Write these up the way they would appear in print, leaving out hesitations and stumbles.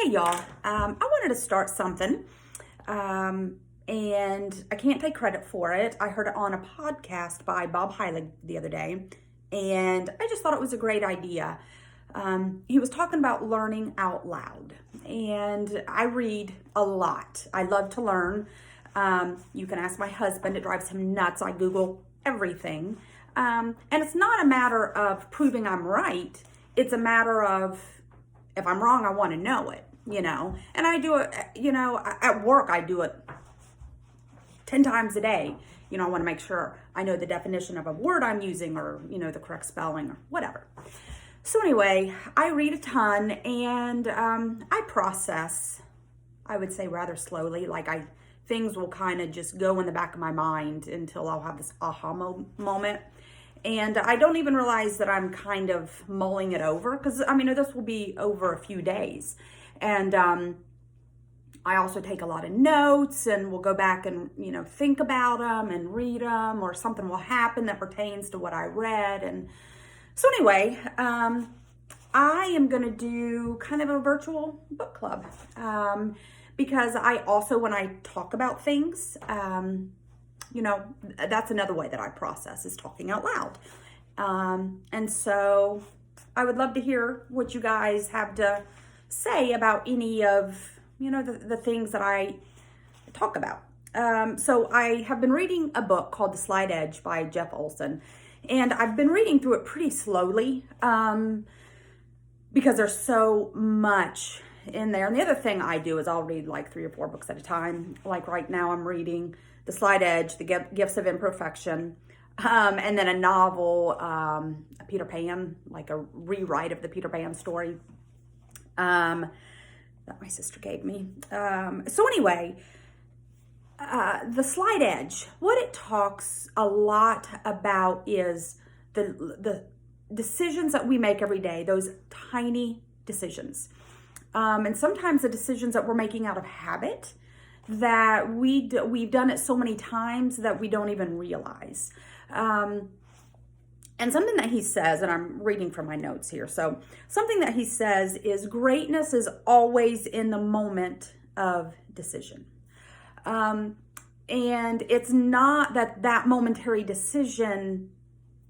Hey y'all, I wanted to start something, and I can't take credit for it. I heard it on a podcast by Bob Heilig the other day, and I just thought it was a great idea. He was talking about learning out loud, and I read a lot. I love to learn. You can ask my husband, it drives him nuts. I Google everything. And it's not a matter of proving I'm right, it's a matter of if I'm wrong, I want to know it, and I do it, at work, I do it 10 times a day. I want to make sure I know the definition of a word I'm using or, the correct spelling or whatever. So anyway, I read a ton and I process, I would say rather slowly, things will kind of just go in the back of my mind until I'll have this aha moment. And I don't even realize that I'm kind of mulling it over because, this will be over a few days. And I also take a lot of notes and we'll go back and, think about them and read them, or something will happen that pertains to what I read. And so anyway, I am going to do kind of a virtual book club because I also, when I talk about things, that's another way that I process is talking out loud. And so I would love to hear what you guys have to say about any of, the things that I talk about. So I have been reading a book called The Slight Edge by Jeff Olson, and I've been reading through it pretty slowly because there's so much in there. And the other thing I do is I'll read like 3 or 4 books at a time. Like right now I'm reading The Slight Edge, The Gifts of Imperfection, and then a novel, Peter Pan, like a rewrite of the Peter Pan story that my sister gave me. So anyway, The Slight Edge, what it talks a lot about is the decisions that we make every day, those tiny decisions. And sometimes the decisions that we're making out of habit, that we've done it so many times that we don't even realize. And something that he says, and I'm reading from my notes here. So something that he says is greatness is always in the moment of decision. And it's not that momentary decision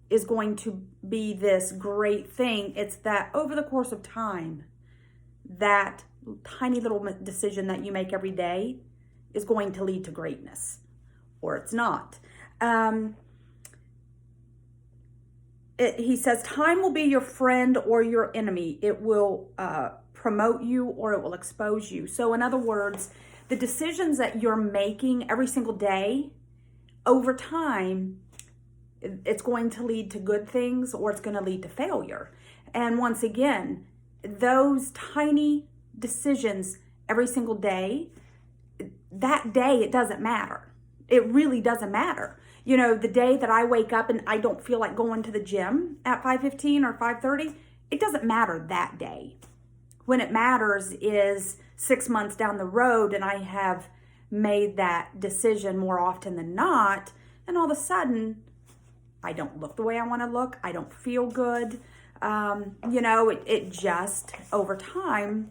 is going to be this great thing. It's that over the course of time, that tiny little decision that you make every day is going to lead to greatness, or it's not. He says, time will be your friend or your enemy. It will promote you or it will expose you. So in other words, the decisions that you're making every single day, over time, it's going to lead to good things or it's going to lead to failure. And once again, those tiny decisions every single day, that day, it doesn't matter. It really doesn't matter. The day that I wake up and I don't feel like going to the gym at 5:15 or 5:30, it doesn't matter that day. When it matters is 6 months down the road and I have made that decision more often than not, and all of a sudden, I don't look the way I want to look. I don't feel good. It just, over time,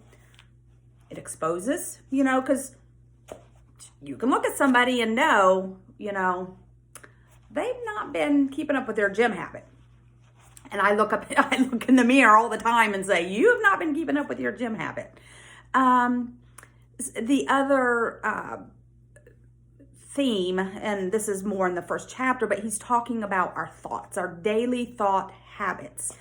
it exposes, because you can look at somebody and know, they've not been keeping up with their gym habit. And I look in the mirror all the time and say, you have not been keeping up with your gym habit. The other theme, and this is more in the first chapter, but he's talking about our thoughts, our daily thought habits.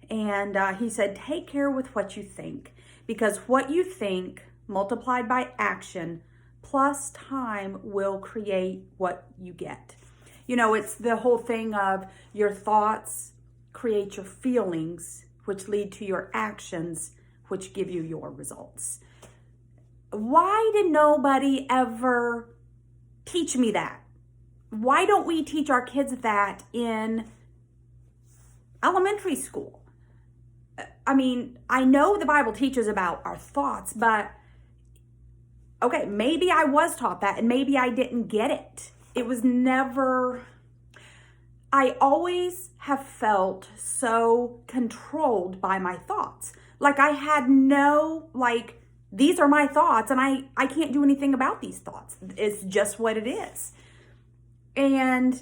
And he said, take care with what you think, because what you think multiplied by action plus time will create what you get. It's the whole thing of your thoughts create your feelings, which lead to your actions, which give you your results. Why did nobody ever teach me that? Why don't we teach our kids that in elementary school? I know the Bible teaches about our thoughts, but okay, maybe I was taught that and maybe I didn't get it. It was never, I always have felt so controlled by my thoughts. Like I had no These are my thoughts, and I can't do anything about these thoughts. It's just what it is. And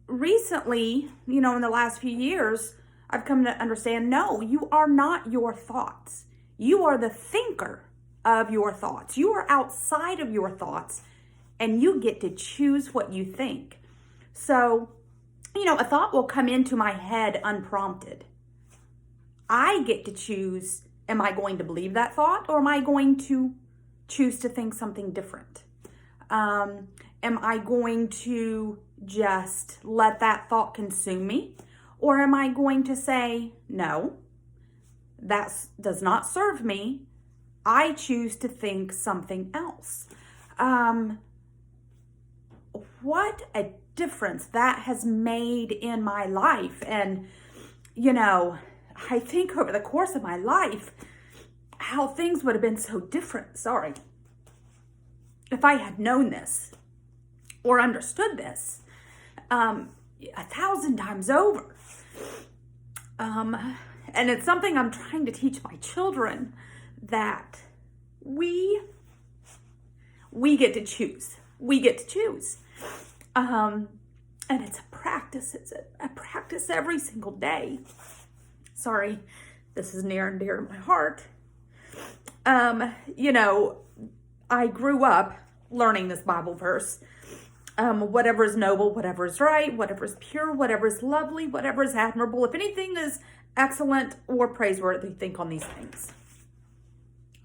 recently, in the last few years, I've come to understand, no, you are not your thoughts. You are the thinker of your thoughts. You are outside of your thoughts, and you get to choose what you think. So, a thought will come into my head unprompted. I get to choose, am I going to believe that thought, or am I going to choose to think something different? Am I going to just let that thought consume me? Or am I going to say, no, that does not serve me. I choose to think something else. What a difference that has made in my life. And, I think over the course of my life, how things would have been so different, if I had known this or understood this 1,000 times over. And it's something I'm trying to teach my children, that we get to choose. We get to choose. And it's a practice. It's a practice every single day. Sorry, this is near and dear to my heart. I grew up learning this Bible verse. Whatever is noble, whatever is right, whatever is pure, whatever is lovely, whatever is admirable, if anything is excellent or praiseworthy, think on these things.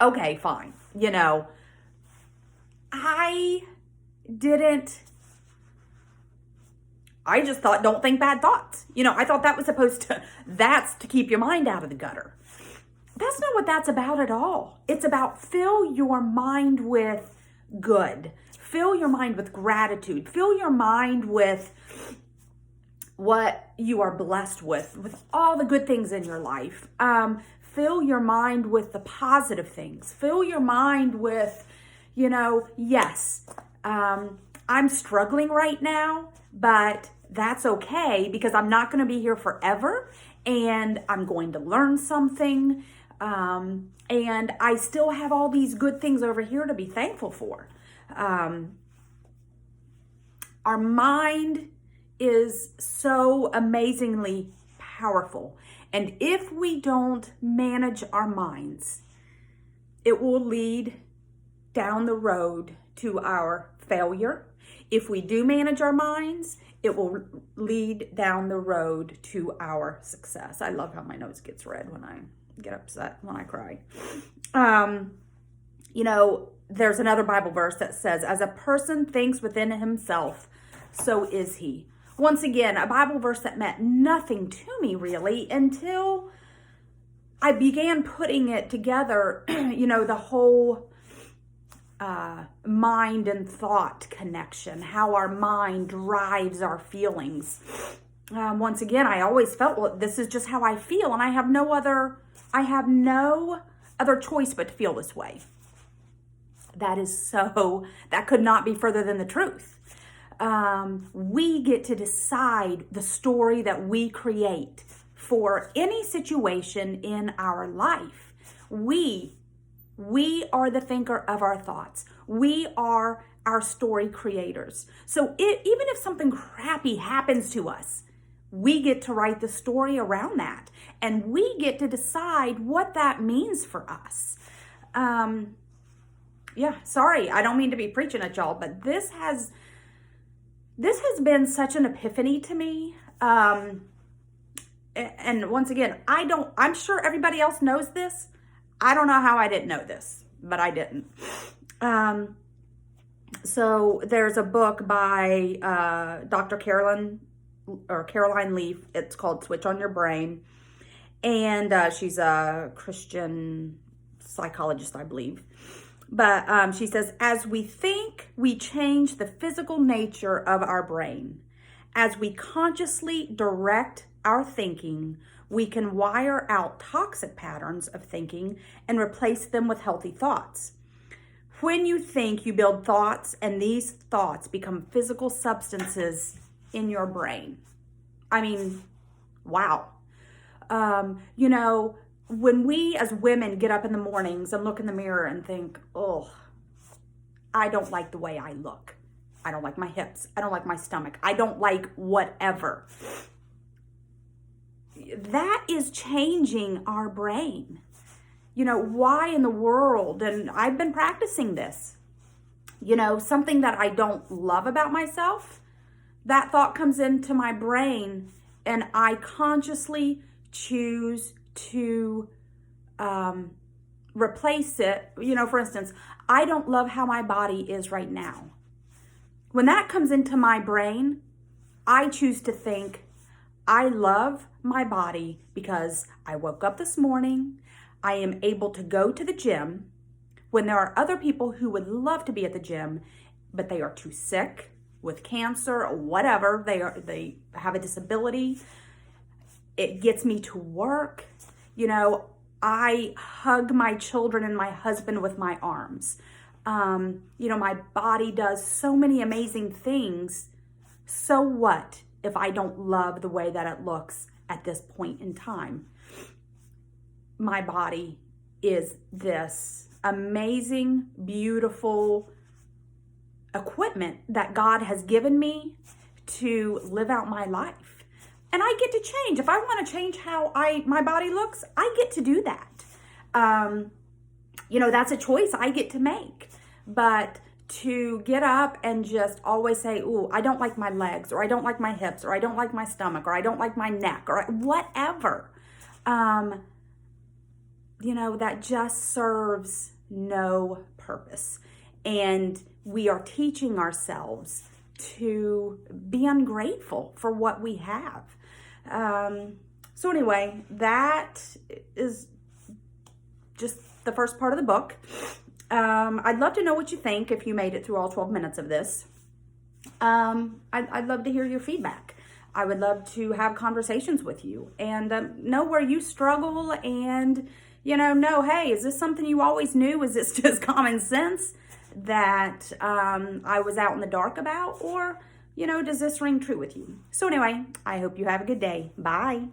Okay, fine. I just thought, don't think bad thoughts. I thought that was that's to keep your mind out of the gutter. That's not what that's about at all. It's about fill your mind with good. Fill your mind with gratitude. Fill your mind with what you are blessed with all the good things in your life. Fill your mind with the positive things. Fill your mind with, yes, I'm struggling right now, but that's okay, because I'm not going to be here forever, and I'm going to learn something. And I still have all these good things over here to be thankful for. Our mind is so amazingly powerful. And if we don't manage our minds, it will lead down the road to our failure. If we do manage our minds, it will lead down the road to our success. I love how my nose gets red when I get upset, when I cry. There's another Bible verse that says, as a person thinks within himself, so is he. Once again, a Bible verse that meant nothing to me really until I began putting it together, the whole mind and thought connection, how our mind drives our feelings. Once again, I always felt, well, this is just how I feel, and I have no other choice but to feel this way. That could not be further than the truth. We get to decide the story that we create for any situation in our life. We are the thinker of our thoughts. We are our story creators. So even if something crappy happens to us, we get to write the story around that. And we get to decide what that means for us. Sorry, I don't mean to be preaching at y'all, but this has been such an epiphany to me. And once again, I'm sure everybody else knows this. I don't know how I didn't know this, but I didn't. So there's a book by Dr. Caroline Leaf. It's called Switch on Your Brain. And she's a Christian psychologist, I believe. But she says, as we think, we change the physical nature of our brain. As we consciously direct our thinking, we can wire out toxic patterns of thinking and replace them with healthy thoughts. When you think, you build thoughts, and these thoughts become physical substances in your brain. I mean, wow. when we as women get up in the mornings and look in the mirror and think, oh, I don't like the way I look. I don't like my hips. I don't like my stomach. I don't like whatever. That is changing our brain. You know, why in the world? And I've been practicing this. You know, something that I don't love about myself, that thought comes into my brain and I consciously choose to replace it. You know, for instance, I don't love how my body is right now. When that comes into my brain, I choose to think, I love my body because I woke up this morning, I am able to go to the gym when there are other people who would love to be at the gym, but they are too sick with cancer or whatever, they have a disability. It gets me to work. You know, I hug my children and my husband with my arms. You know, my body does so many amazing things. So what if I don't love the way that it looks at this point in time? My body is this amazing, beautiful equipment that God has given me to live out my life. And I get to change. If I want to change how my body looks, I get to do that. You know, that's a choice I get to make. But to get up and just always say, ooh, I don't like my legs, or I don't like my hips, or I don't like my stomach, or I don't like my neck, or whatever, you know, that just serves no purpose. And we are teaching ourselves to be ungrateful for what we have. So anyway, that is just the first part of the book. I'd love to know what you think if you made it through all 12 minutes of this. I'd love to hear your feedback. I would love to have conversations with you and know where you struggle and, you know, hey, is this something you always knew? Is this just common sense that I was out in the dark about? Or, you know, does this ring true with you? So anyway, I hope you have a good day. Bye.